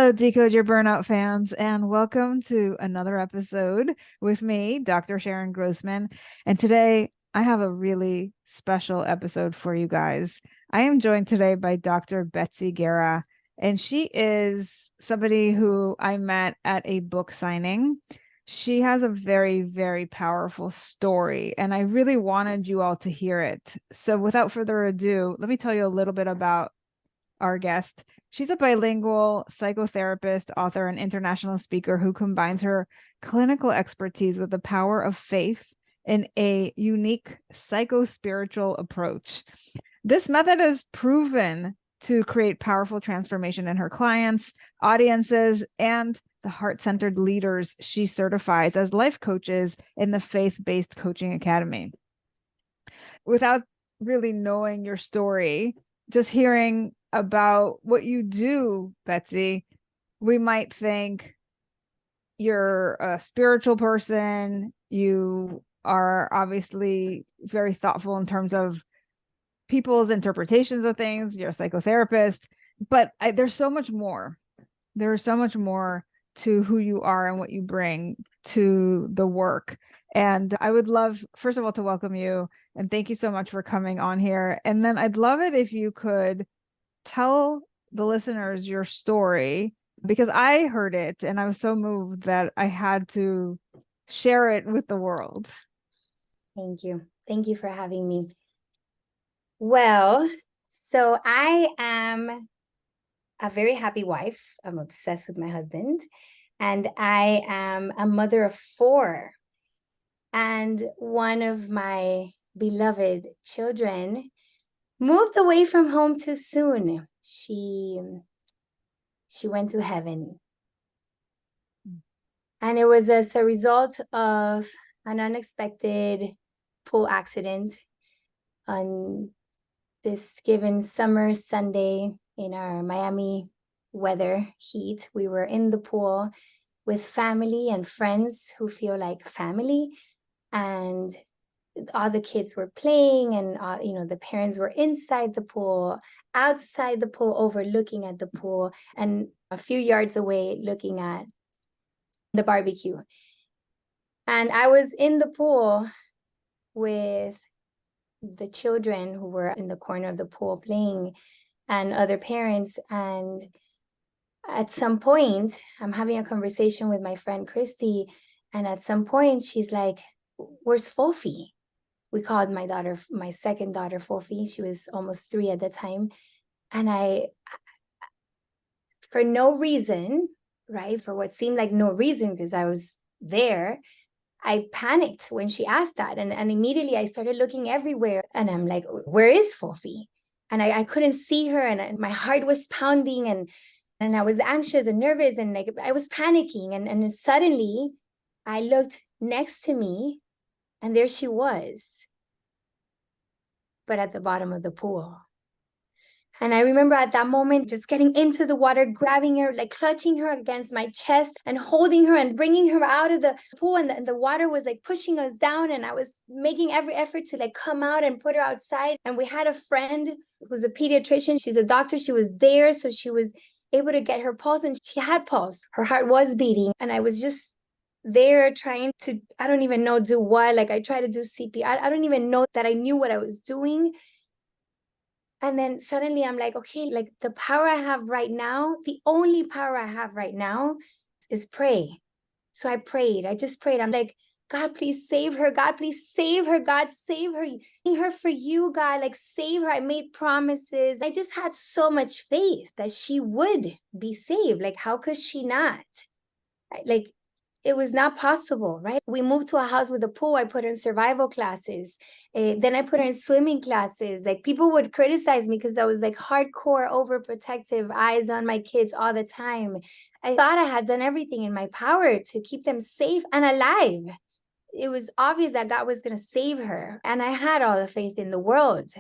Hello, Decode Your Burnout fans, and welcome to another episode with me, Dr. Sharon Grossman. And today I have a really special episode for you guys. I am joined today by Dr. Betsy Guerra, and she is somebody who I met at a book signing. She has a very, very powerful story, and I really wanted you all to hear it. So, without further ado, let me tell you a little bit about our guest. She's a bilingual psychotherapist, author, and international speaker who combines her clinical expertise with the power of faith in a unique psycho-spiritual approach. This method is proven to create powerful transformation in her clients, audiences, and the heart-centered leaders she certifies as life coaches in the Faith-Based Coaching Academy. Without really knowing your story, just hearing about what you do, Betsy, we might think you're a spiritual person. You are obviously very thoughtful in terms of people's interpretations of things. You're a psychotherapist, but there's so much more. There's so much more to who you are and what you bring to the work. And I would love, first of all, to welcome you and thank you so much for coming on here. And then I'd love it if you could tell the listeners your story, because I heard it and I was so moved that I had to share it with the world. Thank you. Thank you for having me. Well, so I am a very happy wife. I'm obsessed with my husband, and I am a mother of 4. And one of my beloved children moved away from home too soon. She went to heaven. And it was as a result of an unexpected pool accident on this given summer Sunday in our Miami weather heat. We were in the pool with family and friends who feel like family, and all the kids were playing, and the parents were inside the pool, outside the pool, overlooking at the pool, and a few yards away looking at the barbecue. And I was in the pool with the children who were in the corner of the pool playing and other parents. And at some point, I'm having a conversation with my friend Christy. And at some point, she's like, "Where's Fofi?" We called my second daughter, Fofi. She was almost 3 at the time. And for no reason, right? For what seemed like no reason, because I was there, I panicked when she asked that. And immediately I started looking everywhere. And I'm like, "Where is Fofi?" And I couldn't see her. And my heart was pounding. And I was anxious and nervous. And like I was panicking. And suddenly I looked next to me. And there she was, but at the bottom of the pool. And I remember at that moment just getting into the water, grabbing her, like clutching her against my chest and holding her and bringing her out of the pool. And the water was like pushing us down. And I was making every effort to like come out and put her outside. And we had a friend who's a pediatrician. She's a doctor. She was there. So she was able to get her pulse, and she had pulse. Her heart was beating. And I was just there trying to, I don't even know, do what. Like I tried to do CPR. I don't even know that I knew what I was doing. And then suddenly I'm like, okay, like the power I have right now, the only power I have right now is pray. So I prayed. I just prayed. I'm like, "God, please save her. God, please save her. God, save her. Save her for you, God. Like, save her." I made promises. I just had so much faith that she would be saved. Like, how could she not? Like, it was not possible, right? We moved to a house with a pool. I put her in survival classes. Then I put her in swimming classes. Like people would criticize me because I was like hardcore, overprotective, eyes on my kids all the time. I thought I had done everything in my power to keep them safe and alive. It was obvious that God was going to save her. And I had all the faith in the world.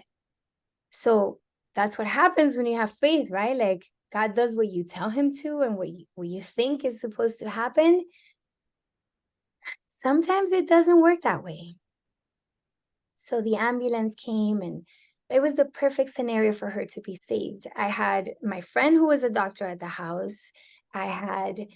So that's what happens when you have faith, right? Like God does what you tell him to and what you think is supposed to happen. Sometimes it doesn't work that way. So the ambulance came, and it was the perfect scenario for her to be saved. I had my friend who was a doctor at the house, I had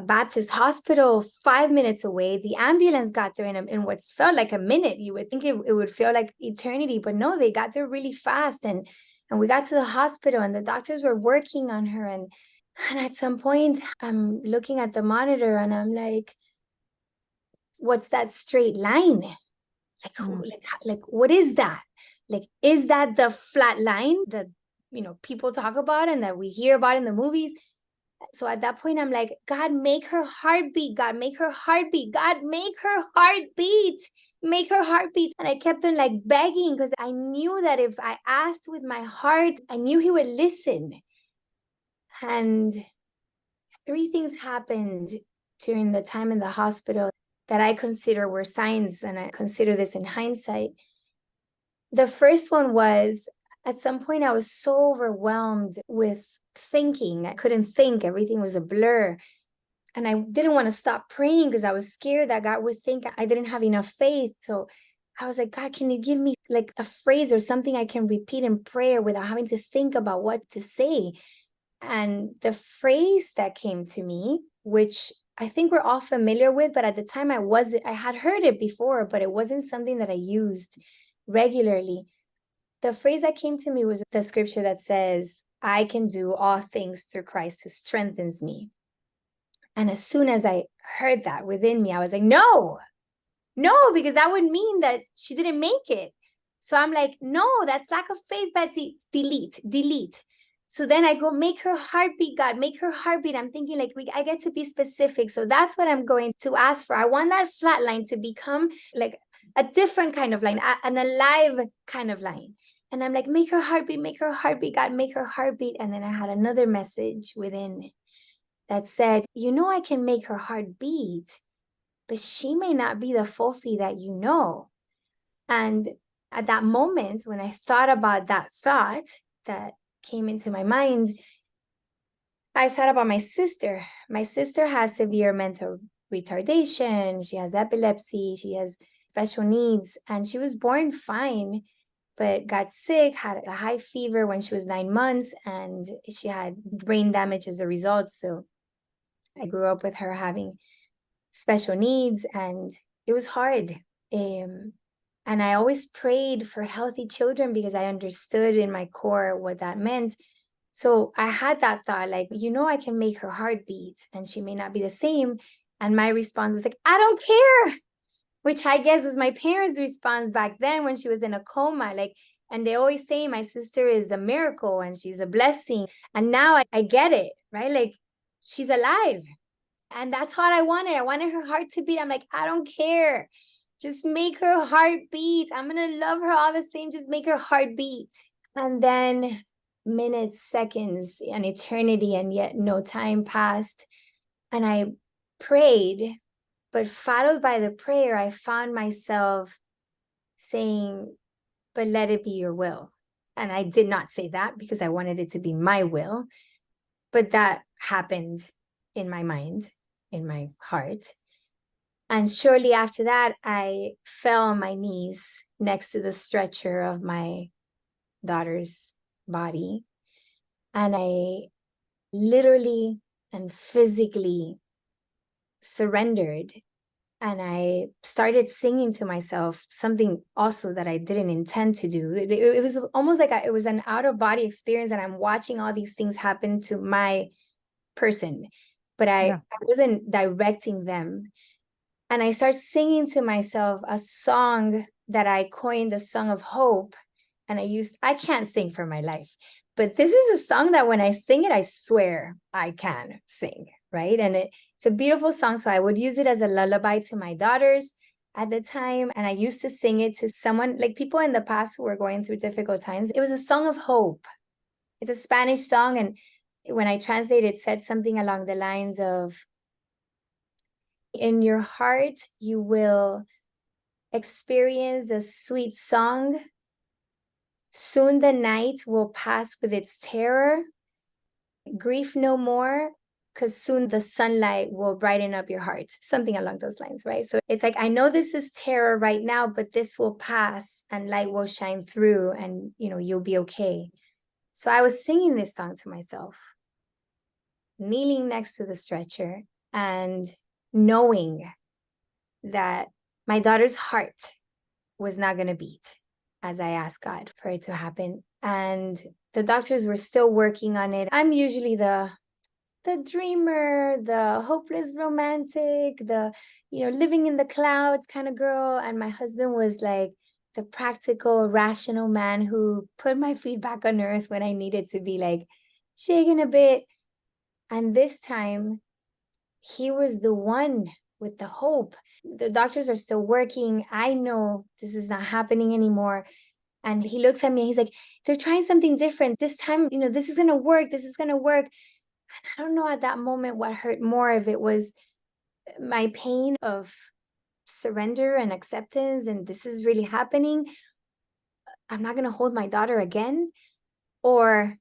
Baptist Hospital 5 minutes away. The ambulance got there in what felt like a minute. You would think it would feel like eternity, but no, they got there really fast. And we got to the hospital and the doctors were working on her. And at some point, I'm looking at the monitor and I'm like, what's that straight line? Like, Mm. like what is that? Like, is that the flat line that, people talk about and that we hear about in the movies? So at that point, I'm like, God, make her heartbeat. God, make her heartbeat. God, make her heartbeat. Make her heartbeat. And I kept on like begging because I knew that if I asked with my heart, I knew he would listen. And three things happened during the time in the hospital that I consider were signs, and I consider this in hindsight. The first one was, at some point, I was so overwhelmed with thinking. I couldn't think. Everything was a blur. And I didn't want to stop praying because I was scared that God would think I didn't have enough faith. So I was like, God, can you give me like a phrase or something I can repeat in prayer without having to think about what to say? And the phrase that came to me, which I think we're all familiar with, but at the time I had heard it before, but it wasn't something that I used regularly. The phrase that came to me was the scripture that says, I can do all things through Christ who strengthens me. And as soon as I heard that within me, I was like, no, because that would mean that she didn't make it. So I'm like, no, that's lack of faith, Betsy. Delete. So then I go, make her heartbeat, God, make her heartbeat. I'm thinking like, I get to be specific. So that's what I'm going to ask for. I want that flat line to become like a different kind of line, an alive kind of line. And I'm like, make her heartbeat, God, make her heartbeat. And then I had another message within that said, I can make her heart beat, but she may not be the Fofi that you know. And at that moment, when I thought about that thought that came into my mind, I thought about my sister. My sister has severe mental retardation. She has epilepsy. She has special needs. And she was born fine, but got sick, had a high fever when she was 9 months, and she had brain damage as a result. So I grew up with her having special needs, and it was hard. And I always prayed for healthy children because I understood in my core what that meant. So I had that thought, like, I can make her heart beat and she may not be the same. And my response was like, I don't care, which I guess was my parents' response back then when she was in a coma. Like, and they always say my sister is a miracle and she's a blessing. And now I get it, right? Like, she's alive. And that's all I wanted. I wanted her heart to beat. I'm like, I don't care. Just make her heart beat. I'm going to love her all the same. Just make her heart beat. And then minutes, seconds, an eternity, and yet no time passed. And I prayed, but followed by the prayer, I found myself saying, but let it be your will. And I did not say that because I wanted it to be my will. But that happened in my mind, in my heart. And shortly after that, I fell on my knees next to the stretcher of my daughter's body. And I literally and physically surrendered. And I started singing to myself something also that I didn't intend to do. It was almost like it was an out of body experience. And I'm watching all these things happen to my person, but I wasn't directing them. And I start singing to myself a song that I coined the song of hope. And I can't sing for my life, but this is a song that when I sing it, I swear I can sing, right? And it's a beautiful song. So I would use it as a lullaby to my daughters at the time. And I used to sing it to someone, like people in the past who were going through difficult times. It was a song of hope. It's a Spanish song. And when I translate it, said something along the lines of, in your heart, you will experience a sweet song. Soon the night will pass with its terror. Grief no more, because soon the sunlight will brighten up your heart. Something along those lines, right? So it's like, I know this is terror right now, but this will pass and light will shine through and, you'll be okay. So I was singing this song to myself. kneeling next to the stretcher and knowing that my daughter's heart was not going to beat as I asked God for it to happen. And the doctors were still working on it. I'm usually the dreamer, the hopeless romantic, the living in the clouds kind of girl. And my husband was like the practical, rational man who put my feet back on earth when I needed to be like shaking a bit. And this time, he was the one with the hope. The doctors are still working. I know this is not happening anymore. And he looks at me and he's like, they're trying something different. This time, this is going to work. This is going to work. And I don't know at that moment what hurt more, if it was my pain of surrender and acceptance, and this is really happening. I'm not going to hold my daughter again, or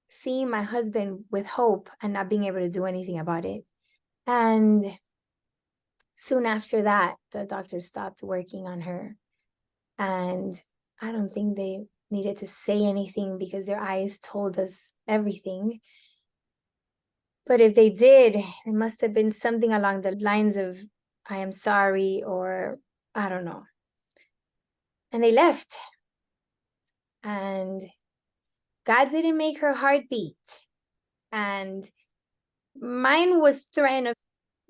seeing my husband with hope and not being able to do anything about it. And soon after that, the doctors stopped working on her. And I don't think they needed to say anything because their eyes told us everything. But if they did, it must have been something along the lines of, I am sorry, or I don't know. And they left. And God didn't make her heart beat. And mine was threatened of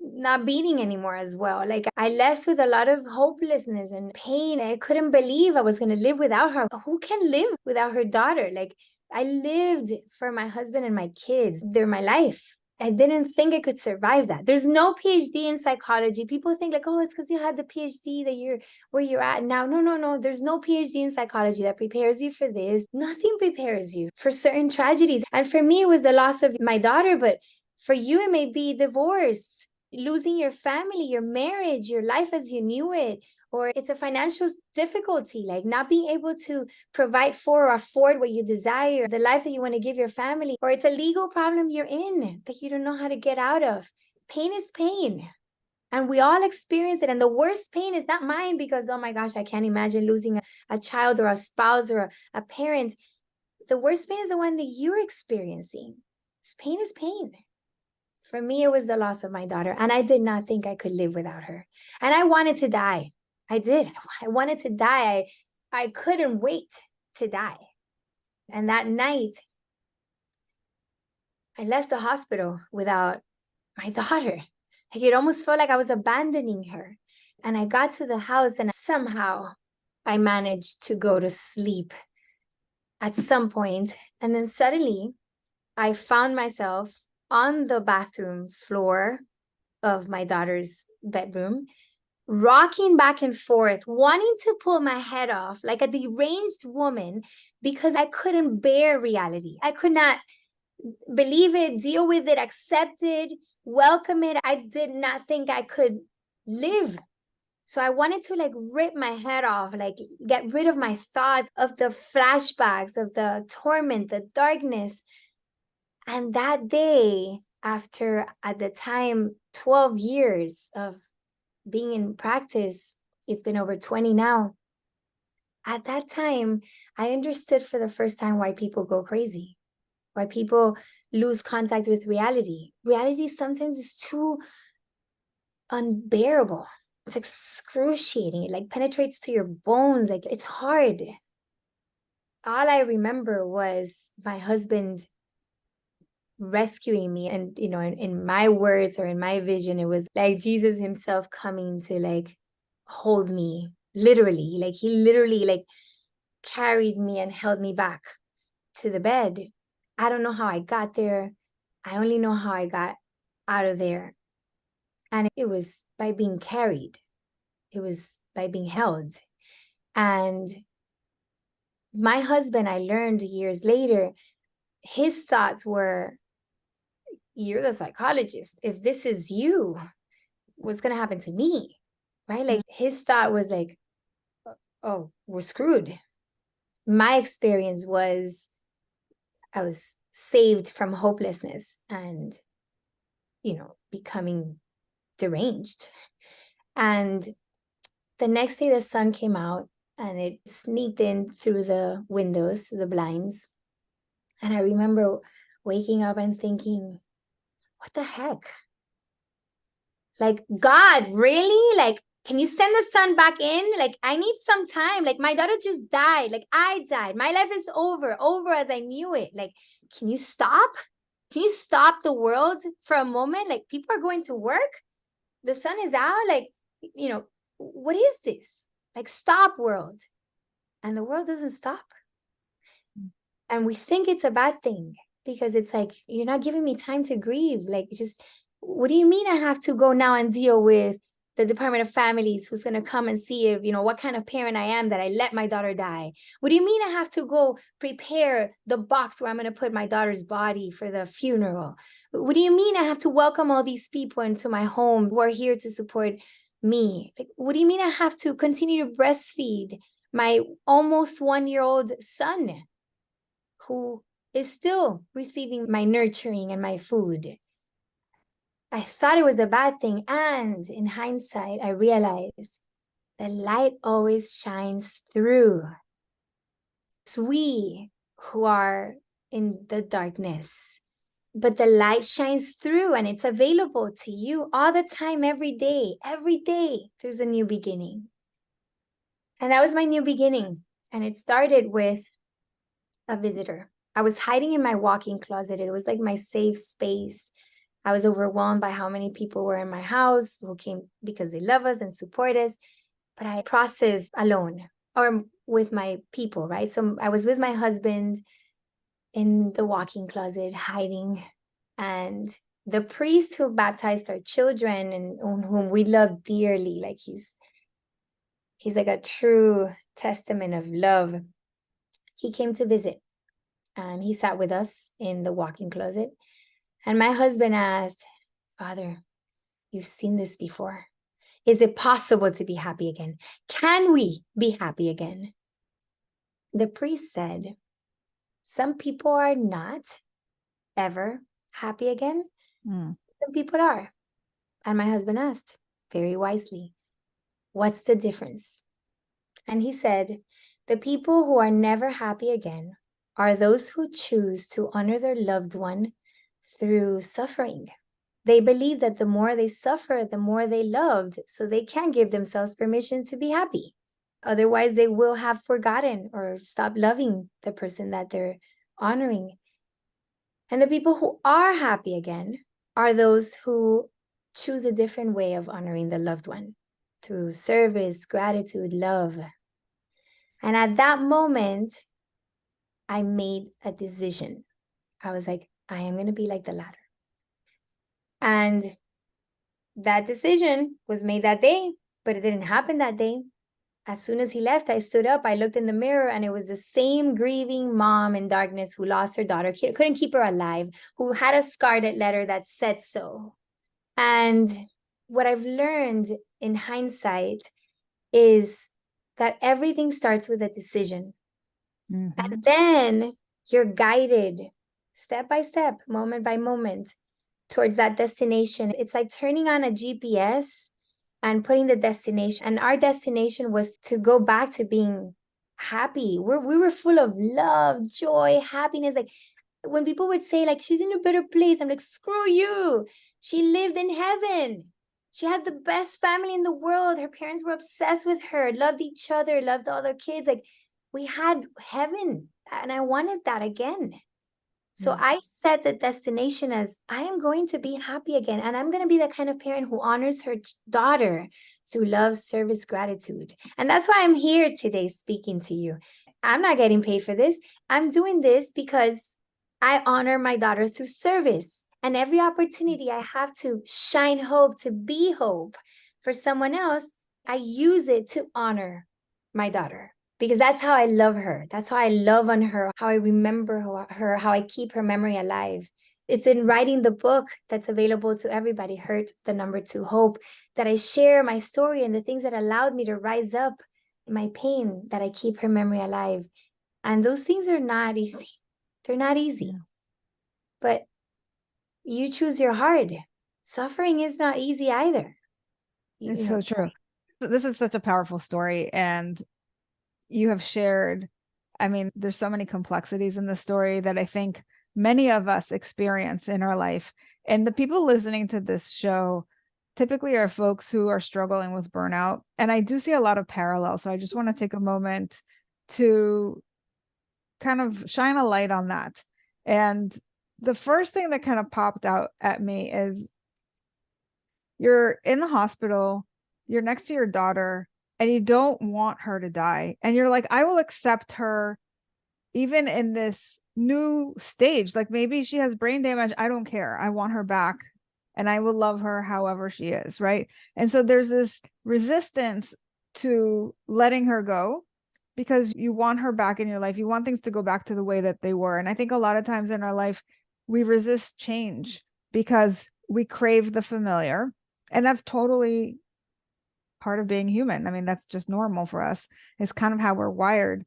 not beating anymore as well. Like, I left with a lot of hopelessness and pain. I couldn't believe I was going to live without her. Who can live without her daughter? Like, I lived for my husband and my kids. They're my life. I didn't think I could survive that. There's no PhD in psychology. People think like, oh, it's because you had the PhD that you're where you're at now. No. There's no PhD in psychology that prepares you for this. Nothing prepares you for certain tragedies. And for me, it was the loss of my daughter. But for you, it may be divorce, losing your family, your marriage, your life as you knew it. Or it's a financial difficulty, like not being able to provide for or afford what you desire, the life that you want to give your family. Or it's a legal problem you're in that you don't know how to get out of. Pain is pain. And we all experience it. And the worst pain is not mine because, oh my gosh, I can't imagine losing a child or a spouse or a parent. The worst pain is the one that you're experiencing. Pain is pain. For me, it was the loss of my daughter. And I did not think I could live without her. And I wanted to die. I did. I wanted to die. I couldn't wait to die. And that night, I left the hospital without my daughter. Like, it almost felt like I was abandoning her. And I got to the house and somehow I managed to go to sleep at some point. And then suddenly I found myself on the bathroom floor of my daughter's bedroom, rocking back and forth, wanting to pull my head off like a deranged woman because I couldn't bear reality. I could not believe it, deal with it, accept it, welcome it. I did not think I could live. So I wanted to like rip my head off, like get rid of my thoughts, of the flashbacks, of the torment, the darkness. And that day, after at the time 12 years of being in practice, it's been over 20 now. At that time, I understood for the first time why people go crazy, why people lose contact with reality. Reality sometimes is too unbearable. It's excruciating. It like penetrates to your bones. Like, it's hard. All I remember was my husband rescuing me. And, in my words or in my vision, it was like Jesus himself coming to like hold me, literally. Like, he literally like carried me and held me back to the bed. I don't know how I got there. I only know how I got out of there. And it was by being carried. It was by being held. And my husband, I learned years later, his thoughts were, you're the psychologist. If this is you, what's going to happen to me? Right? Like, his thought was like, oh, we're screwed. My experience was I was saved from hopelessness and, becoming deranged. And the next day the sun came out and it sneaked in through the windows, through the blinds. And I remember waking up and thinking, what the heck? Like, God, really? Like, can you send the sun back in? Like, I need some time. Like, my daughter just died. Like, I died. My life is over as I knew it. Like, can you stop? Can you stop the world for a moment? Like, people are going to work. The sun is out. Like, what is this? Like, stop, world. And the world doesn't stop. And we think it's a bad thing because it's like, you're not giving me time to grieve. Like, just, what do you mean I have to go now and deal with the Department of Families who's going to come and see if, what kind of parent I am that I let my daughter die? What do you mean I have to go prepare the box where I'm going to put my daughter's body for the funeral? What do you mean I have to welcome all these people into my home who are here to support me? Like, what do you mean I have to continue to breastfeed my almost 1-year-old son who is still receiving my nurturing and my food? I thought it was a bad thing. And in hindsight, I realized the light always shines through. It's we who are in the darkness, but the light shines through and it's available to you all the time, every day. Every day, there's a new beginning. And that was my new beginning. And it started with a visitor. I was hiding in my walk-in closet. It was like my safe space. I was overwhelmed by how many people were in my house who came because they love us and support us. But I processed alone or with my people, right? So I was with my husband in the walk-in closet, hiding. And the priest who baptized our children and whom we love dearly, like he's like a true testament of love. He came to visit and he sat with us in the walk-in closet. And my husband asked, Father, you've seen this before. Is it possible to be happy again? Can we be happy again? The priest said, some people are not ever happy again. Some people are. And my husband asked, very wisely, what's the difference? And he said, the people who are never happy again are those who choose to honor their loved one through suffering. They believe that the more they suffer, the more they loved, so they can't give themselves permission to be happy. Otherwise, they will have forgotten or stopped loving the person that they're honoring. And the people who are happy again are those who choose a different way of honoring the loved one through service, gratitude, love. And at that moment, I made a decision. I was like, I am going to be like the latter. And that decision was made that day, but it didn't happen that day. As soon as he left, I stood up, I looked in the mirror, and it was the same grieving mom in darkness who lost her daughter, couldn't keep her alive, who had a scarlet letter that said so. And what I've learned in hindsight is that everything starts with a decision. And then you're guided step by step, moment by moment, towards that destination. It's like turning on a GPS and putting the destination. And our destination was to go back to being happy. We were full of love, joy, happiness. Like when people would say, like, she's in a better place, I'm like, screw you. She lived in heaven. She had the best family in the world. Her parents were obsessed with her, loved each other, loved all their kids. Like we had heaven. And I wanted that again. So I set the destination as I am going to be happy again. And I'm going to be the kind of parent who honors her daughter through love, service, gratitude. And that's why I'm here today speaking to you. I'm not getting paid for this. I'm doing this because I honor my daughter through service. And every opportunity I have to shine hope, to be hope for someone else, I use it to honor my daughter. Because that's how I love her. That's how I love on her, how I remember her, how I keep her memory alive. It's in writing the book that's available to everybody, Hurt, the number 2, Hope, that I share my story and the things that allowed me to rise up in my pain, that I keep her memory alive. And those things are not easy. They're not easy. Yeah. But you choose your heart. Suffering is not easy either. It's so true. This is such a powerful story. And you have shared, I mean, there's so many complexities in the story that I think many of us experience in our life. And the people listening to this show typically are folks who are struggling with burnout. And I do see a lot of parallels. So I just want to take a moment to kind of shine a light on that. And the first thing that kind of popped out at me is you're in the hospital, you're next to your daughter, and you don't want her to die. And you're like, I will accept her even in this new stage. Like maybe she has brain damage. I don't care. I want her back and I will love her however she is. Right. And so there's this resistance to letting her go because you want her back in your life. You want things to go back to the way that they were. And I think a lot of times in our life, we resist change because we crave the familiar. And that's totally part of being human. I mean, that's just normal for us. It's kind of how we're wired.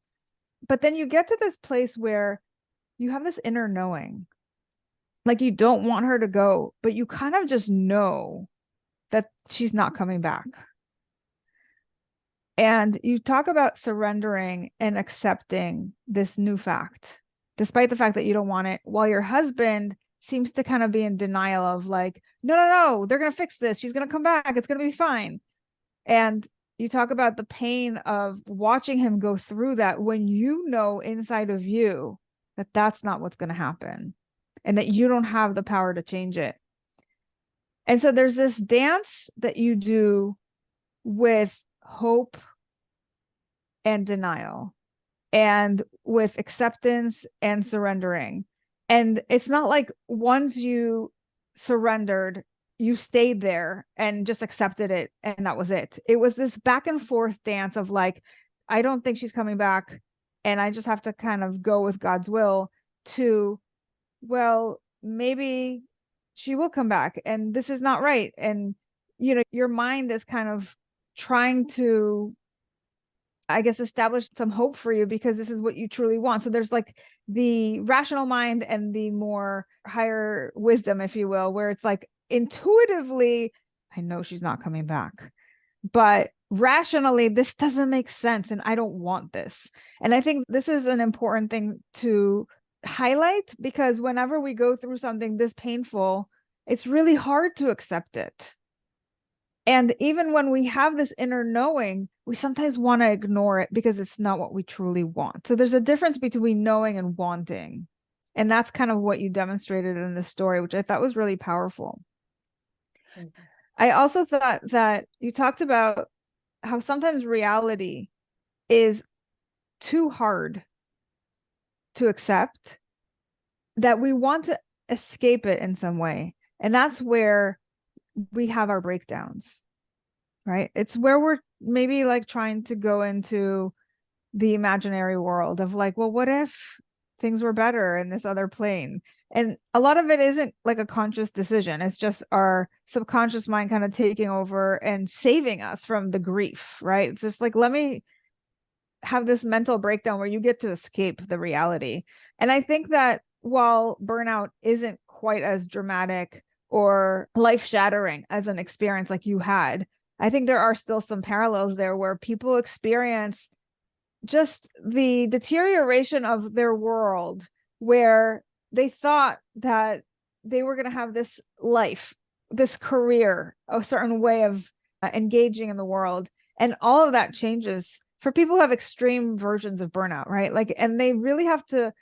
But then you get to this place where you have this inner knowing, like you don't want her to go, but you kind of just know that she's not coming back. And you talk about surrendering and accepting this new fact, despite the fact that you don't want it, while your husband seems to kind of be in denial of like, no, they're going to fix this. She's going to come back. It's going to be fine. And you talk about the pain of watching him go through that when you know inside of you that that's not what's going to happen and that you don't have the power to change it. And so there's this dance that you do with hope and denial and with acceptance and surrendering. And it's not like once you surrendered, you stayed there and just accepted it and that was it. It was this back and forth dance of like, I don't think she's coming back and I just have to kind of go with God's will to, well, maybe she will come back and this is not right. And, your mind is kind of trying to, I guess, establish some hope for you because this is what you truly want. So there's like the rational mind and the more higher wisdom, if you will, where it's like intuitively, I know she's not coming back, but rationally, this doesn't make sense and I don't want this. And I think this is an important thing to highlight because whenever we go through something this painful, it's really hard to accept it. And even when we have this inner knowing, we sometimes want to ignore it because it's not what we truly want. So there's a difference between knowing and wanting. And that's kind of what you demonstrated in the story, which I thought was really powerful. Mm-hmm. I also thought that you talked about how sometimes reality is too hard to accept, that we want to escape it in some way. And that's where we have our breakdowns, right? It's where we're maybe like trying to go into the imaginary world of like, well, what if things were better in this other plane? And a lot of it isn't like a conscious decision. It's just our subconscious mind kind of taking over and saving us from the grief, right? It's just like, let me have this mental breakdown where you get to escape the reality. And I think that while burnout isn't quite as dramatic or life-shattering as an experience like you had, I think there are still some parallels there where people experience just the deterioration of their world where they thought that they were going to have this life, this career, a certain way of engaging in the world. And all of that changes for people who have extreme versions of burnout, right? Like, and they really have to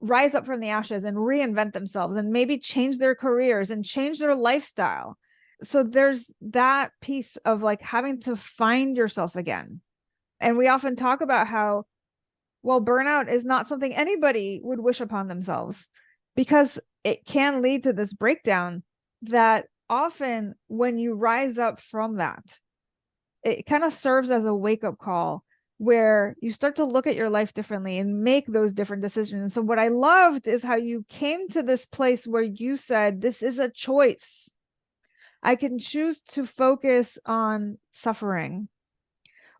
rise up from the ashes and reinvent themselves and maybe change their careers and change their lifestyle. So there's that piece of like having to find yourself again. And we often talk about how, well, burnout is not something anybody would wish upon themselves because it can lead to this breakdown that often when you rise up from that, it kind of serves as a wake-up call where you start to look at your life differently and make those different decisions. And so what I loved is how you came to this place where you said, this is a choice. I can choose to focus on suffering,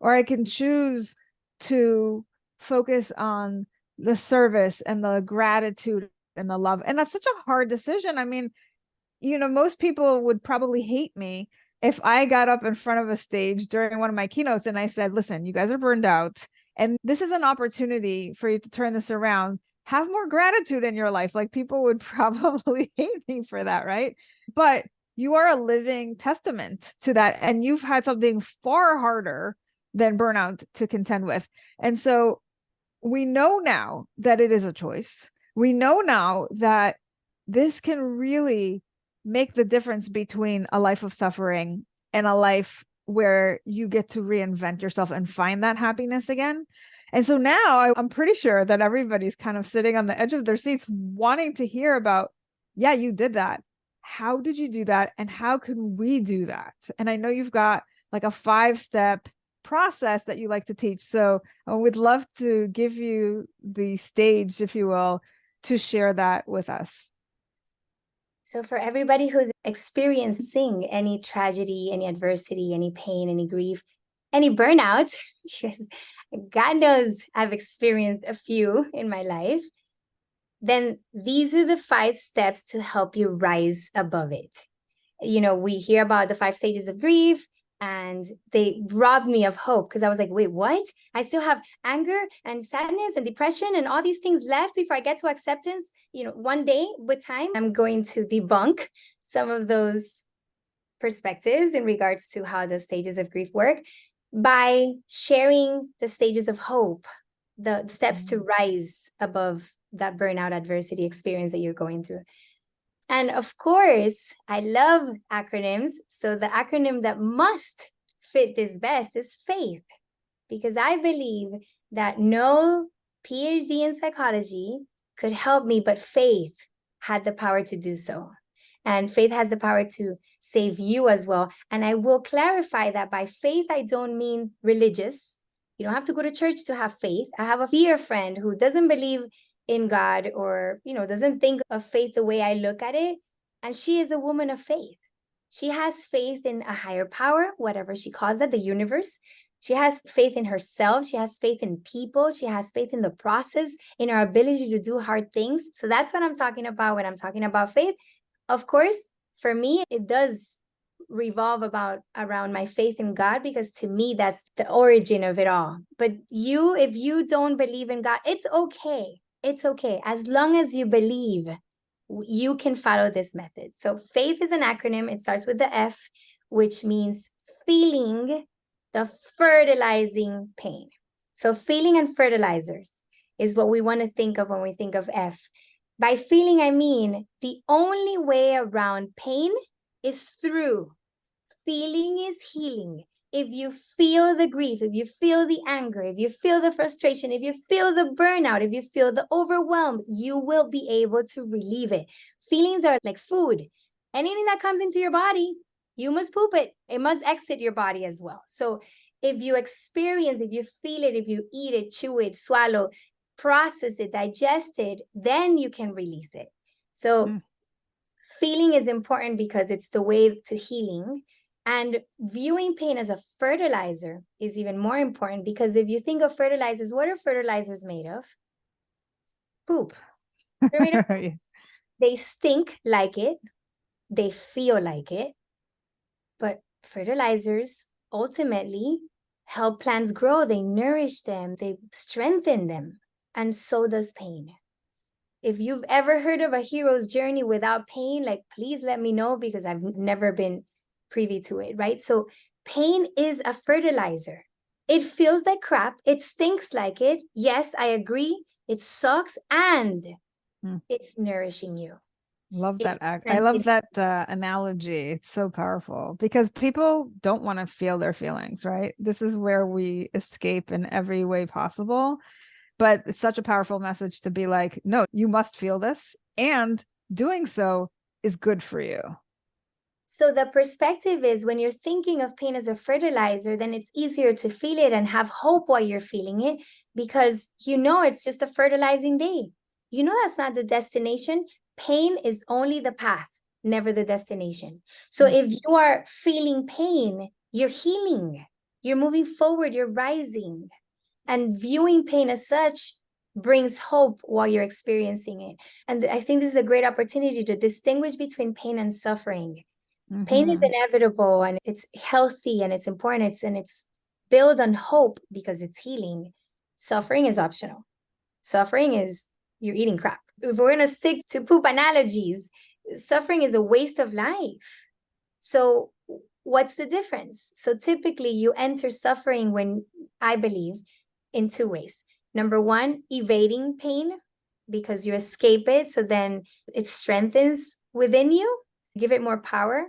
or I can choose to focus on the service and the gratitude and the love. And that's such a hard decision. I mean, most people would probably hate me if I got up in front of a stage during one of my keynotes and I said, listen, you guys are burned out and this is an opportunity for you to turn this around. have more gratitude in your life. Like people would probably hate me for that, right? But you are a living testament to that. And you've had something far harder than burnout to contend with. And so we know now that it is a choice. We know now that this can really make the difference between a life of suffering and a life where you get to reinvent yourself and find that happiness again. And so now I'm pretty sure that everybody's kind of sitting on the edge of their seats wanting to hear about, yeah, you did that. How did you do that? And how can we do that? And I know you've got like a 5-step process that you like to teach. So I would love to give you the stage, if you will, to share that with us. So for everybody who's experiencing any tragedy, any adversity, any pain, any grief, any burnout, because God knows I've experienced a few in my life, then these are the 5 steps to help you rise above it. You know, we hear about the 5 stages of grief, and they robbed me of hope because I was like, wait, what? I still have anger and sadness and depression and all these things left before I get to acceptance. You know, one day with time, I'm going to debunk some of those perspectives in regards to how the stages of grief work by sharing the stages of hope, the steps to rise above that burnout adversity experience that you're going through. And of course, I love acronyms. So the acronym that must fit this best is FAITH, because I believe that no PhD in psychology could help me, but faith had the power to do so. And faith has the power to save you as well. And I will clarify that by faith, I don't mean religious. You don't have to go to church to have faith. I have a dear friend who doesn't believe in God, or, you know, doesn't think of faith the way I look at it. And she is a woman of faith. She has faith in a higher power, whatever she calls it, the universe. She has faith in herself. She has faith in people. She has faith in the process, in our ability to do hard things. So that's what I'm talking about when I'm talking about faith. Of course, for me, it does revolve around my faith in God, because to me, that's the origin of it all. But if you don't believe in God, it's okay. It's okay. As long as you believe, you can follow this method. So faith is an acronym. It starts with the F, which means feeling the fertilizing pain. So feeling and fertilizers is what we want to think of when we think of F. By feeling, I mean the only way around pain is through. Feeling is healing. If you feel the grief, if you feel the anger, if you feel the frustration, if you feel the burnout, if you feel the overwhelm, you will be able to relieve it. Feelings are like food. Anything that comes into your body, you must poop it. It must exit your body as well. So if you experience, if you feel it, if you eat it, chew it, swallow, process it, digest it, then you can release it. So feeling is important because it's the way to healing. And viewing pain as a fertilizer is even more important, because if you think of fertilizers, what are fertilizers made of? Poop. They're made of poop. They stink like it. They feel like it. But fertilizers ultimately help plants grow. They nourish them. They strengthen them. And so does pain. If you've ever heard of a hero's journey without pain, like, please let me know, because I've never been privy to it, right? So pain is a fertilizer. It feels like crap. It stinks like it. Yes, I agree. It sucks, and it's nourishing you. Love that. I love that analogy. It's so powerful, because people don't want to feel their feelings, right? This is where we escape in every way possible. But it's such a powerful message to be like, no, you must feel this, and doing so is good for you. So the perspective is, when you're thinking of pain as a fertilizer, then it's easier to feel it and have hope while you're feeling it, because you know it's just a fertilizing day. You know that's not the destination. Pain is only the path, never the destination. So if you are feeling pain, you're healing, you're moving forward, you're rising. And viewing pain as such brings hope while you're experiencing it. And I think this is a great opportunity to distinguish between pain and suffering. Pain is inevitable, and it's healthy, and it's important, and it's built on hope because it's healing. Suffering is optional. Suffering is you're eating crap. If we're going to stick to poop analogies, suffering is a waste of life. So what's the difference? So typically you enter suffering when, I believe, in two ways. Number one, evading pain because you escape it. So then it strengthens within you, give it more power.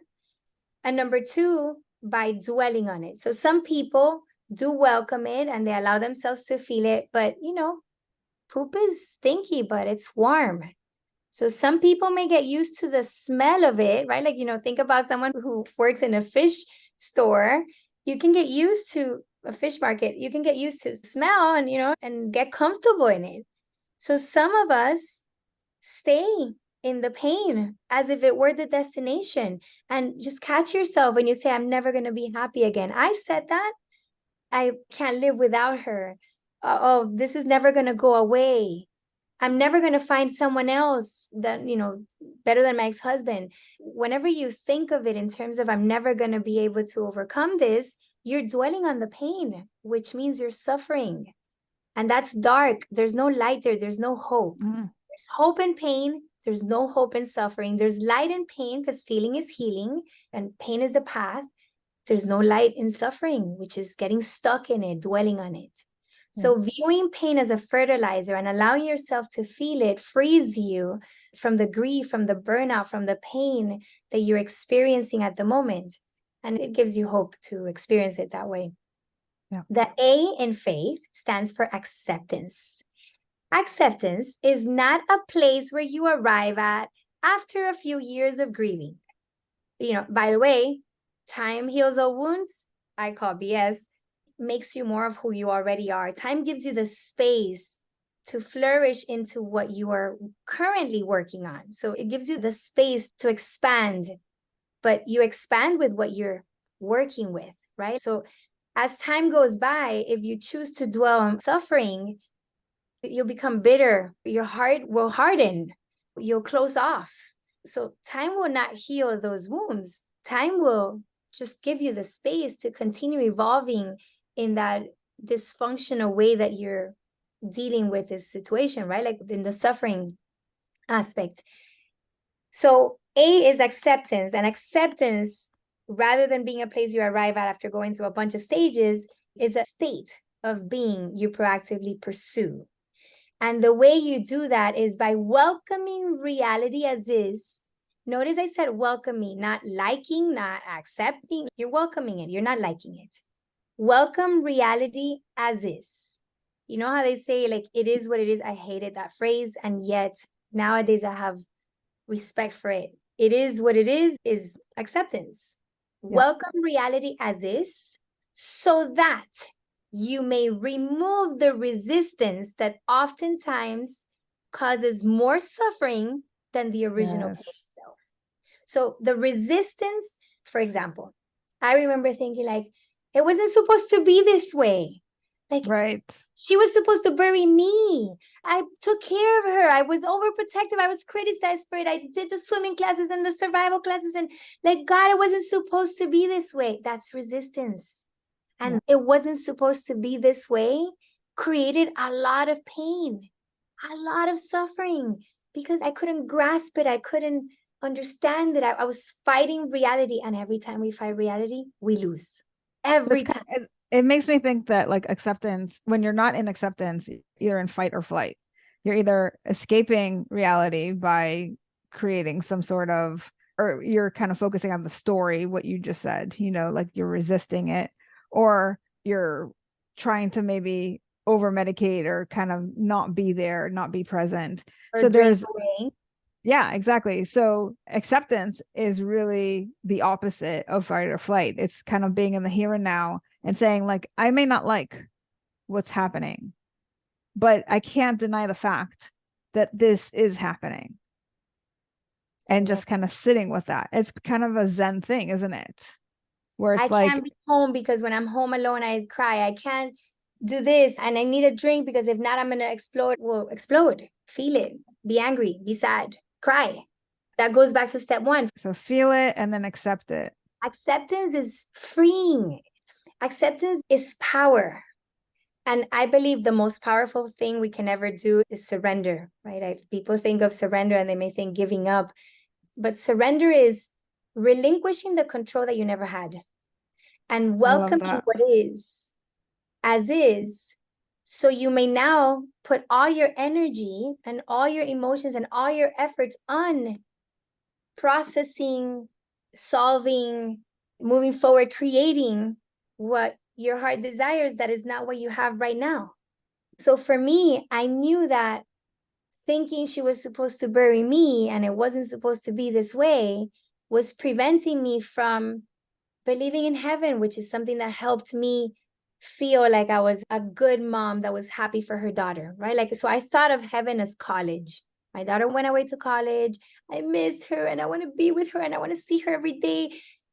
And number two, by dwelling on it. So some people do welcome it and they allow themselves to feel it, but poop is stinky, but it's warm. So some people may get used to the smell of it, right? Like, think about someone who works in a fish store. You can get used to a fish market. You can get used to smell and get comfortable in it. So some of us stay in the pain as if it were the destination, and just catch yourself when you say, I'm never going to be happy again. I said that. I can't live without her. Oh, this is never going to go away. I'm never going to find someone else that, better than my ex-husband. Whenever you think of it in terms of I'm never going to be able to overcome this, you're dwelling on the pain, which means you're suffering. And that's dark. There's no light there. There's no hope. There's hope in pain. There's no hope in suffering. There's light in pain because feeling is healing and pain is the path. There's no light in suffering, which is getting stuck in it, dwelling on it. So viewing pain as a fertilizer and allowing yourself to feel it frees you from the grief, from the burnout, from the pain that you're experiencing at the moment. And it gives you hope to experience it that way. Yeah. The A in faith stands for acceptance. Acceptance is not a place where you arrive at after a few years of grieving. By the way, time heals all wounds. I call BS. Makes you more of who you already are. Time gives you the space to flourish into what you are currently working on. So it gives you the space to expand, but you expand with what you're working with, right? So as time goes by, if you choose to dwell on suffering, you'll become bitter. Your heart will harden. You'll close off. So time will not heal those wounds. Time will just give you the space to continue evolving in that dysfunctional way that you're dealing with this situation, right? Like in the suffering aspect. So A is acceptance, and acceptance, rather than being a place you arrive at after going through a bunch of stages, is a state of being you proactively pursue. And the way you do that is by welcoming reality as is. Notice I said welcoming, not liking, not accepting. You're welcoming it. You're not liking it. Welcome reality as is. You know how they say, like, it is what it is? I hated that phrase. And yet nowadays I have respect for it. It is what it is acceptance. Yeah. Welcome reality as is so that you may remove the resistance that oftentimes causes more suffering than the original pain itself. So the resistance, for example, I remember thinking like, it wasn't supposed to be this way. Like, right. She was supposed to bury me. I took care of her. I was overprotective. I was criticized for it. I did the swimming classes and the survival classes. And like, God, it wasn't supposed to be this way. That's resistance. And it wasn't supposed to be this way created a lot of pain, a lot of suffering, because I couldn't grasp it. I couldn't understand it. I was fighting reality. And every time we fight reality, we lose. Every time. It makes me think that like acceptance, when you're not in acceptance, either in fight or flight, you're either escaping reality by creating some sort of, or you're kind of focusing on the story, what you just said, like you're resisting it, or you're trying to maybe over medicate or kind of not be there, not be present. Or so there's away. Yeah, exactly. So acceptance is really the opposite of fight or flight. It's kind of being in the here and now and saying like, I may not like what's happening, but I can't deny the fact that this is happening. And just kind of sitting with that. It's kind of a Zen thing, isn't it? Where it's I can't be home because when I'm home alone, I cry. I can't do this and I need a drink because if not, I'm going to explode. Well, explode, feel it, be angry, be sad, cry. That goes back to step one. So feel it and then accept it. Acceptance is freeing. Acceptance is power. And I believe the most powerful thing we can ever do is surrender, right? People think of surrender and they may think giving up, but surrender is relinquishing the control that you never had and I love welcoming that. what is as is. So you may now put all your energy and all your emotions and all your efforts on processing, solving, moving forward, creating what your heart desires that is not what you have right now. So for me, I knew that thinking she was supposed to bury me and it wasn't supposed to be this way was preventing me from believing in heaven, which is something that helped me feel like I was a good mom that was happy for her daughter, right? Like, so I thought of heaven as college. My daughter went away to college. I missed her and I want to be with her and I want to see her every day.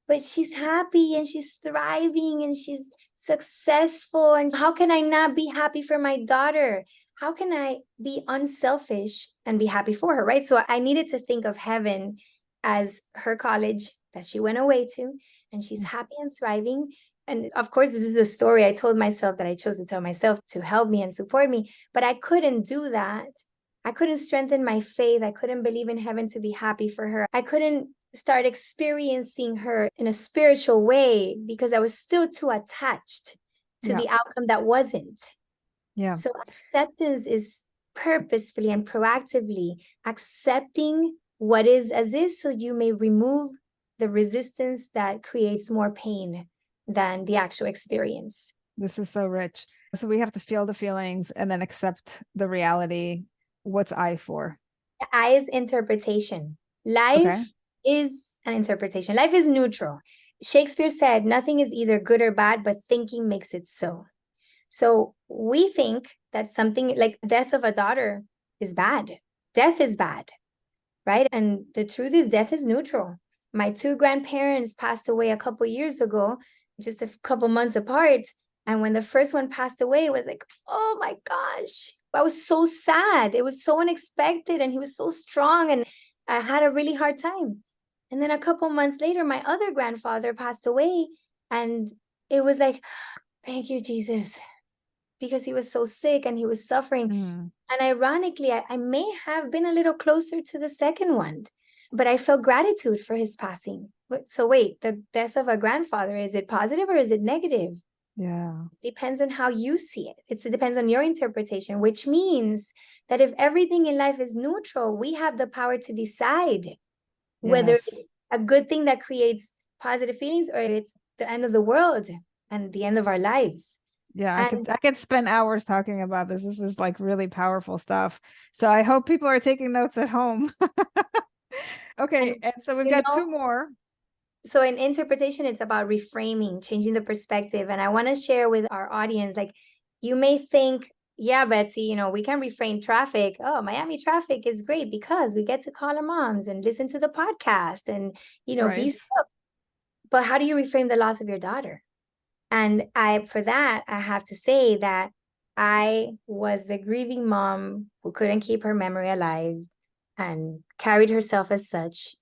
But she's happy and she's thriving and she's successful. And how can I not be happy for my daughter? How can I be unselfish and be happy for her, right? So I needed to think of heaven as her college that she went away to, and she's happy and thriving. And of course, this is a story I told myself that I chose to tell myself to help me and support me, but I couldn't do that. I couldn't strengthen my faith. I couldn't believe in heaven to be happy for her. I couldn't start experiencing her in a spiritual way because I was still too attached to Yeah. the outcome that wasn't. Yeah. So acceptance is purposefully and proactively accepting what is as is so you may remove the resistance that creates more pain than the actual experience. This is so rich. So we have to feel the feelings and then accept the reality. What's I for? I is interpretation. Okay. Life is an interpretation. Life is neutral. Shakespeare said, nothing is either good or bad, but thinking makes it so. So we think that something like death of a daughter is bad. Death is bad, right? And the truth is death is neutral. My two grandparents passed away a couple years ago, just a couple months apart. And when the first one passed away, it was like, oh my gosh, I was so sad. It was so unexpected. And he was so strong. And I had a really hard time. And then a couple months later, my other grandfather passed away. And it was like, thank you, Jesus, because he was so sick and he was suffering. Mm. And ironically, I may have been a little closer to the second one, but I felt gratitude for his passing. So wait, the death of a grandfather, is it positive or is it negative? Yeah. It depends on how you see it. It depends on your interpretation, which means that if everything in life is neutral, we have the power to decide whether Yes. it's a good thing that creates positive feelings or it's the end of the world and the end of our lives. Yeah, And I could spend hours talking about this. This is like really powerful stuff. So I hope people are taking notes at home. Okay, and and so we've you got know, two more. so in interpretation, it's about reframing, changing the perspective. And I want to share with our audience, like you may think, yeah, Betsy, we can reframe traffic. Oh, Miami traffic is great because we get to call our moms and listen to the podcast and, be Right. stuck. But how do you reframe the loss of your daughter? And for that, I have to say that I was the grieving mom who couldn't keep her memory alive and carried herself as such.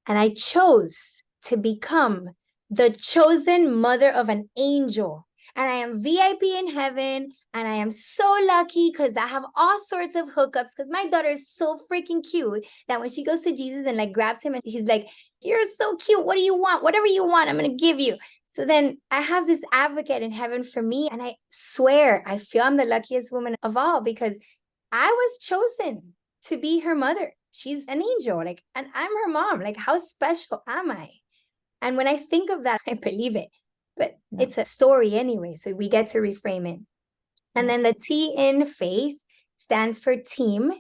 And I chose to become the chosen mother of an angel. And I am VIP in heaven. And I am so lucky because I have all sorts of hookups because my daughter is so freaking cute that when she goes to Jesus and like grabs him and he's like, you're so cute. What do you want? Whatever you want, I'm going to give you. So then I have this advocate in heaven for me. And I swear, I feel I'm the luckiest woman of all because I was chosen to be her mother. She's an angel, like, and I'm her mom. Like, how special am I? And when I think of that, I believe it. But Yeah. it's a story anyway, so we get to reframe it. And then the T in faith stands for team,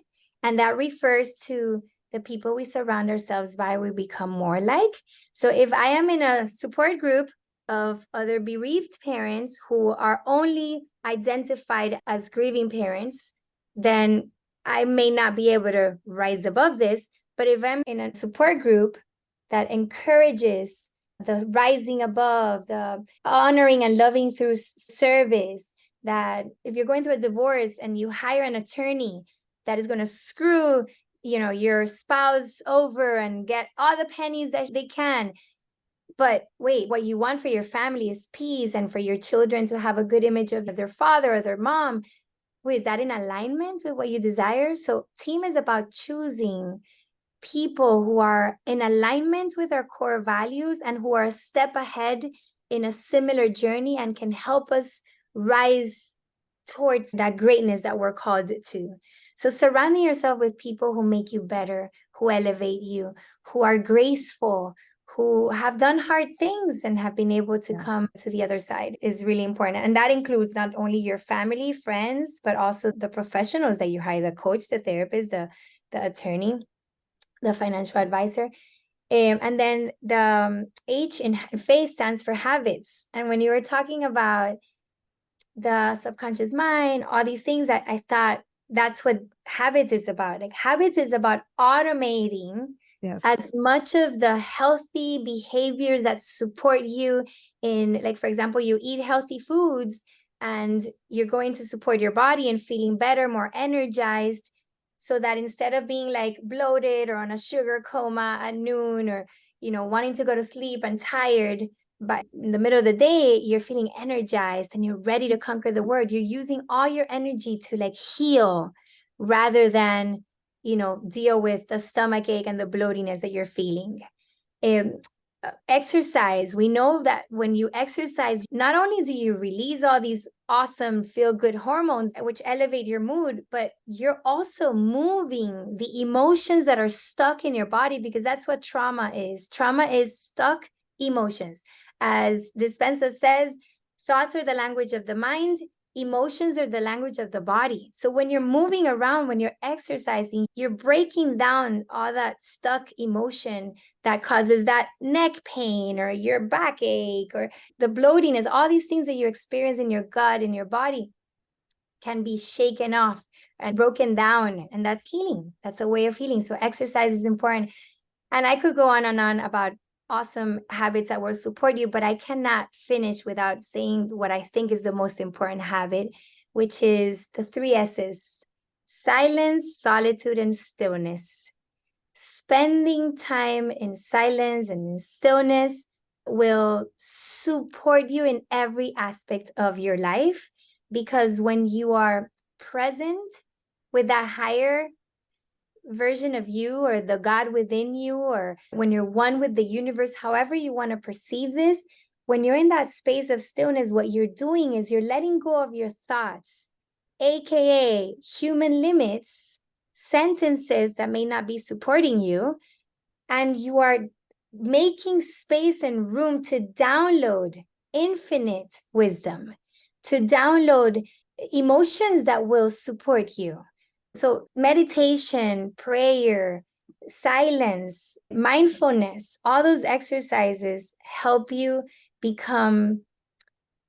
and that refers to the people we surround ourselves by, we become more like. So if I am in a support group of other bereaved parents who are only identified as grieving parents, then I may not be able to rise above this. But if I'm in a support group that encourages the rising above, the honoring and loving through service, that if you're going through a divorce and you hire an attorney that is going to screw your spouse over and get all the pennies that they can, But wait, what you want for your family is peace, and for your children to have a good image of their father or their mom. Wait, is that in alignment with what you desire? So team is about choosing people who are in alignment with our core values and who are a step ahead in a similar journey and can help us rise towards that greatness that we're called to. So surrounding yourself with people who make you better, who elevate you, who are graceful, who have done hard things and have been able to come to the other side is really important. And that includes not only your family, friends, but also the professionals that you hire, the coach, the therapist, the attorney, the financial advisor. And then the H in faith stands for habits. And when you were talking about the subconscious mind, all these things, that I thought that's what habits is about. Like habits is about automating as much of the healthy behaviors that support you in, like, for example, you eat healthy foods and you're going to support your body and feeling better, more energized, so that instead of being like bloated or on a sugar coma at noon, or, wanting to go to sleep and tired, but in the middle of the day, you're feeling energized and you're ready to conquer the world. You're using all your energy to like heal rather than, deal with the stomach ache and the bloatiness that you're feeling. Um, Exercise. We know that when you exercise, not only do you release all these awesome feel good hormones, which elevate your mood, but you're also moving the emotions that are stuck in your body, because that's what trauma is. Trauma is stuck emotions. As Dispenza says, thoughts are the language of the mind, emotions are the language of the body. So when you're moving around, when you're exercising, you're breaking down all that stuck emotion that causes that neck pain or your backache or the bloatiness. All these things that you experience in your gut, in your body, can be shaken off and broken down. And that's healing. That's a way of healing. So exercise is important. And I could go on and on about awesome habits that will support you, but I cannot finish without saying what I think is the most important habit, which is the 3 S's: silence, solitude, and stillness. Spending time in silence and in stillness will support you in every aspect of your life, because when you are present with that higher version of you, or the God within you, or when you're one with the universe, however you want to perceive this, when you're in that space of stillness, what you're doing is you're letting go of your thoughts, aka human limits, sentences that may not be supporting you, and you are making space and room to download infinite wisdom, to download emotions that will support you. So meditation, prayer, silence, mindfulness, all those exercises help you become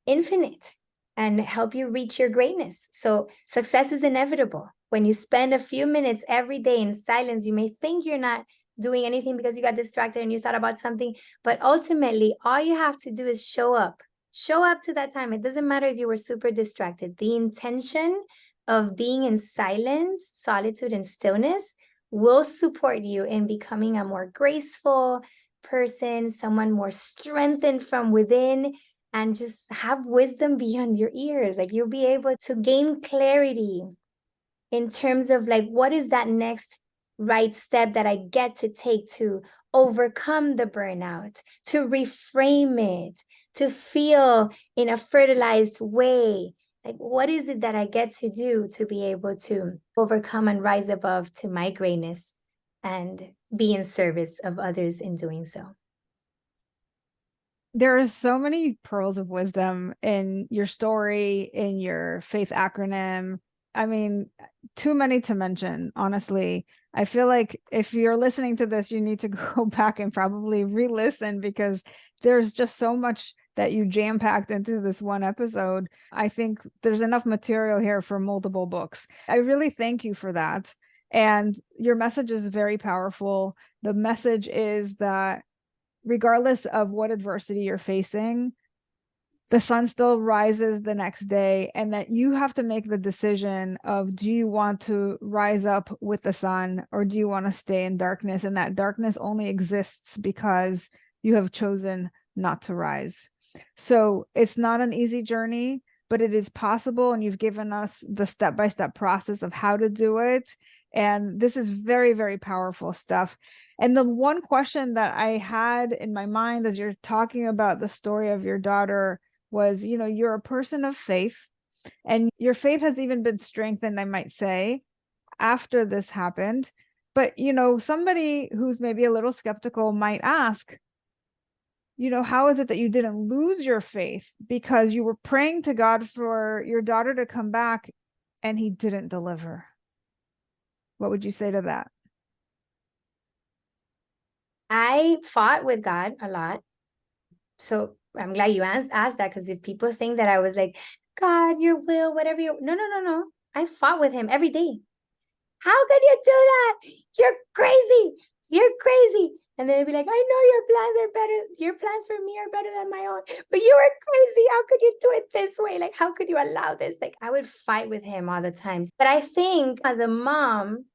infinite and help you reach your greatness. So success is inevitable. When you spend a few minutes every day in silence, you may think you're not doing anything because you got distracted and you thought about something, but ultimately all you have to do is show up. Show up to that time. It doesn't matter if you were super distracted. The intention of being in silence, solitude, and stillness will support you in becoming a more graceful person, someone more strengthened from within, and just have wisdom beyond your ears. Like, you'll be able to gain clarity in terms of like, what is that next right step that I get to take to overcome the burnout, to reframe it, to feel in a fertilized way. Like, what is it that I get to do to be able to overcome and rise above to my greatness and be in service of others in doing so? There are so many pearls of wisdom in your story, in your faith acronym. I mean, too many to mention, honestly. I feel like if you're listening to this, you need to go back and probably re-listen, because there's just so much that you jam-packed into this one episode. I think there's enough material here for multiple books. I really thank you for that. And your message is very powerful. The message is that regardless of what adversity you're facing, the sun still rises the next day, and that you have to make the decision of, do you want to rise up with the sun, or do you want to stay in darkness? And that darkness only exists because you have chosen not to rise. So it's not an easy journey, but it is possible. And you've given us the step-by-step process of how to do it. And this is very, very powerful stuff. And the one question that I had in my mind as you're talking about the story of your daughter was, you're a person of faith, and your faith has even been strengthened, I might say, after this happened. But, somebody who's maybe a little skeptical might ask, how is it that you didn't lose your faith because you were praying to God for your daughter to come back and he didn't deliver? What would you say to that? I fought with God a lot. So I'm glad you asked that, because if people think that I was like, God, your will, whatever you, no. I fought with him every day. How could you do that? You're crazy. You're crazy. And then I'd be like, I know your plans are better. Your plans for me are better than my own. But you are crazy. How could you do it this way? Like, how could you allow this? Like, I would fight with him all the time. But I think as a mom,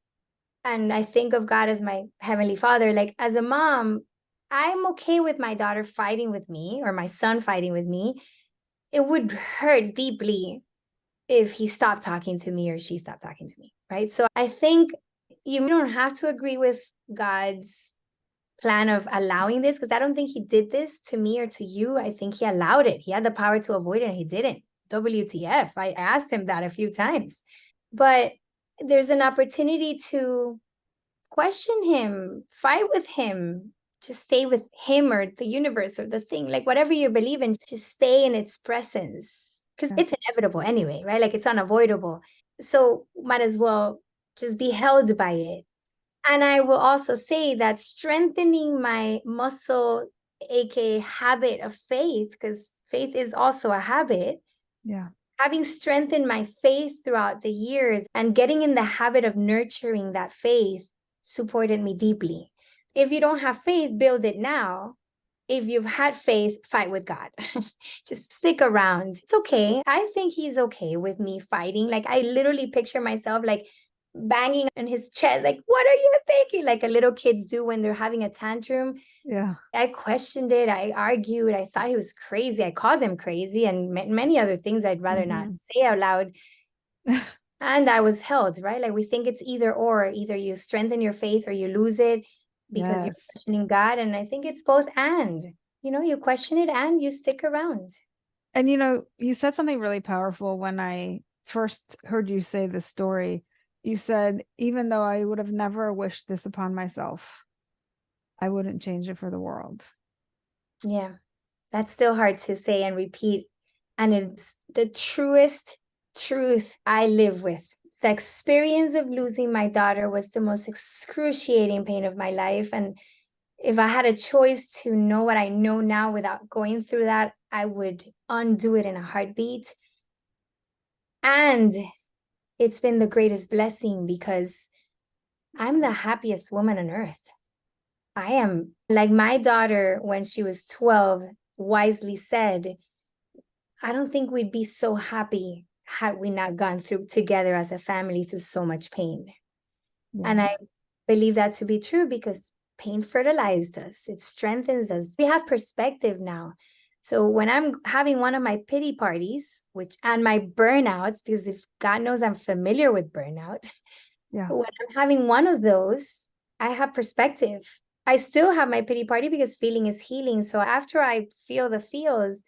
and I think of God as my heavenly father, like as a mom, I'm okay with my daughter fighting with me or my son fighting with me. It would hurt deeply if he stopped talking to me or she stopped talking to me, right? So I think you don't have to agree with God's plan of allowing this, because I don't think he did this to me or to you. I think he allowed it. He had the power to avoid it and he didn't. WTF. I asked him that a few times. But there's an opportunity to question him, fight with him, just stay with him or the universe or the thing, like whatever you believe in, just stay in its presence, because it's inevitable anyway, right? Like it's unavoidable. So might as well just be held by it. And I will also say that strengthening my muscle, aka habit of faith, because faith is also a habit. Yeah. Having strengthened my faith throughout the years and getting in the habit of nurturing that faith supported me deeply. If you don't have faith, build it now. If you've had faith, fight with God. Just stick around. It's okay. I think he's okay with me fighting. Like I literally picture myself like banging on his chest, like, what are you thinking? Like a little kids do when they're having a tantrum. Yeah. I questioned it. I argued. I thought he was crazy. I called him crazy and many other things I'd rather not say out loud. And I was held, right? Like we think it's either or, either you strengthen your faith or you lose it because you're questioning God. And I think it's both and, you question it and you stick around. And, you said something really powerful when I first heard you say this story. You said, even though I would have never wished this upon myself, I wouldn't change it for the world. Yeah, that's still hard to say and repeat. And it's the truest truth I live with. The experience of losing my daughter was the most excruciating pain of my life. And if I had a choice to know what I know now without going through that, I would undo it in a heartbeat. And it's been the greatest blessing because I'm the happiest woman on earth. I am, like my daughter, when she was 12, wisely said, I don't think we'd be so happy had we not gone through together as a family through so much pain. Yeah. And I believe that to be true because pain fertilized us. It strengthens us. We have perspective now. So when I'm having one of my pity parties, and my burnouts, because if God knows I'm familiar with burnout, when I'm having one of those, I have perspective. I still have my pity party because feeling is healing. So after I feel the feels,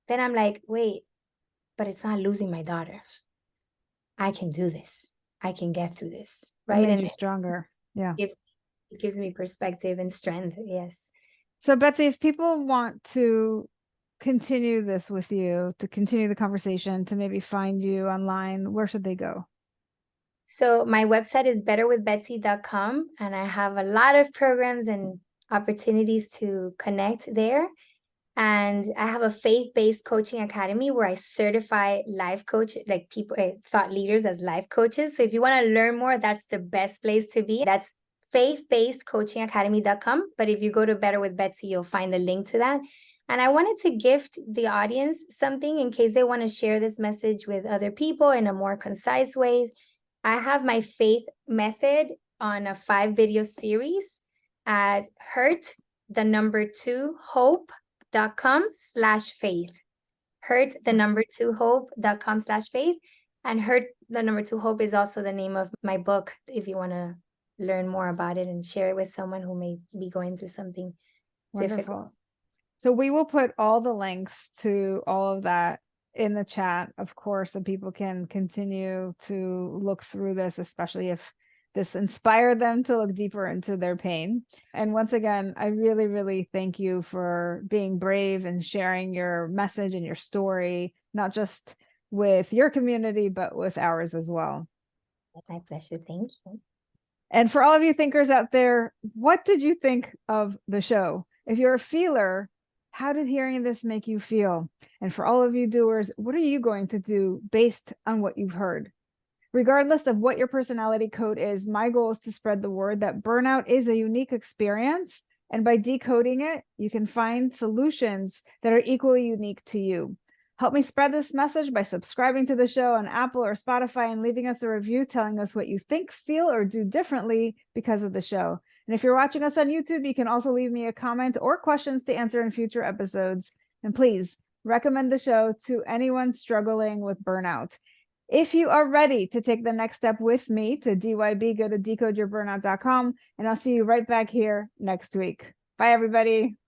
then I'm like, wait, but it's not losing my daughter. I can do this. I can get through this. Right. And you're stronger. Yeah. It gives me perspective and strength. Yes. So Betsy, if people want to continue this with you, to continue the conversation, to maybe find you online, where should they go? So my website is betterwithbetsy.com, and I have a lot of programs and opportunities to connect there. And I have a faith-based coaching academy where I certify life coach, like people, thought leaders as life coaches. So if you want to learn more, that's the best place to be. That's faithbasedcoachingacademy.com. But if you go to Better with Betsy, you'll find the link to that. And I wanted to gift the audience something in case they want to share this message with other people in a more concise way. I have my faith method on a 5-video series at the number 2 hope.com/faith. Hurt the number 2 hope.com/faith. And Hurt the number 2 hope is also the name of my book if you want to learn more about it and share it with someone who may be going through something difficult. So we will put all the links to all of that in the chat, of course, so people can continue to look through this, especially if this inspired them to look deeper into their pain. And once again, I really, really thank you for being brave and sharing your message and your story, not just with your community, but with ours as well. My pleasure. Thank you. And for all of you thinkers out there, what did you think of the show? If you're a feeler, how did hearing this make you feel? And for all of you doers, what are you going to do based on what you've heard? Regardless of what your personality code is, my goal is to spread the word that burnout is a unique experience. And by decoding it, you can find solutions that are equally unique to you. Help me spread this message by subscribing to the show on Apple or Spotify and leaving us a review telling us what you think, feel, or do differently because of the show. And if you're watching us on YouTube, you can also leave me a comment or questions to answer in future episodes. And please recommend the show to anyone struggling with burnout. If you are ready to take the next step with me to DYB, go to decodeyourburnout.com, and I'll see you right back here next week. Bye, everybody.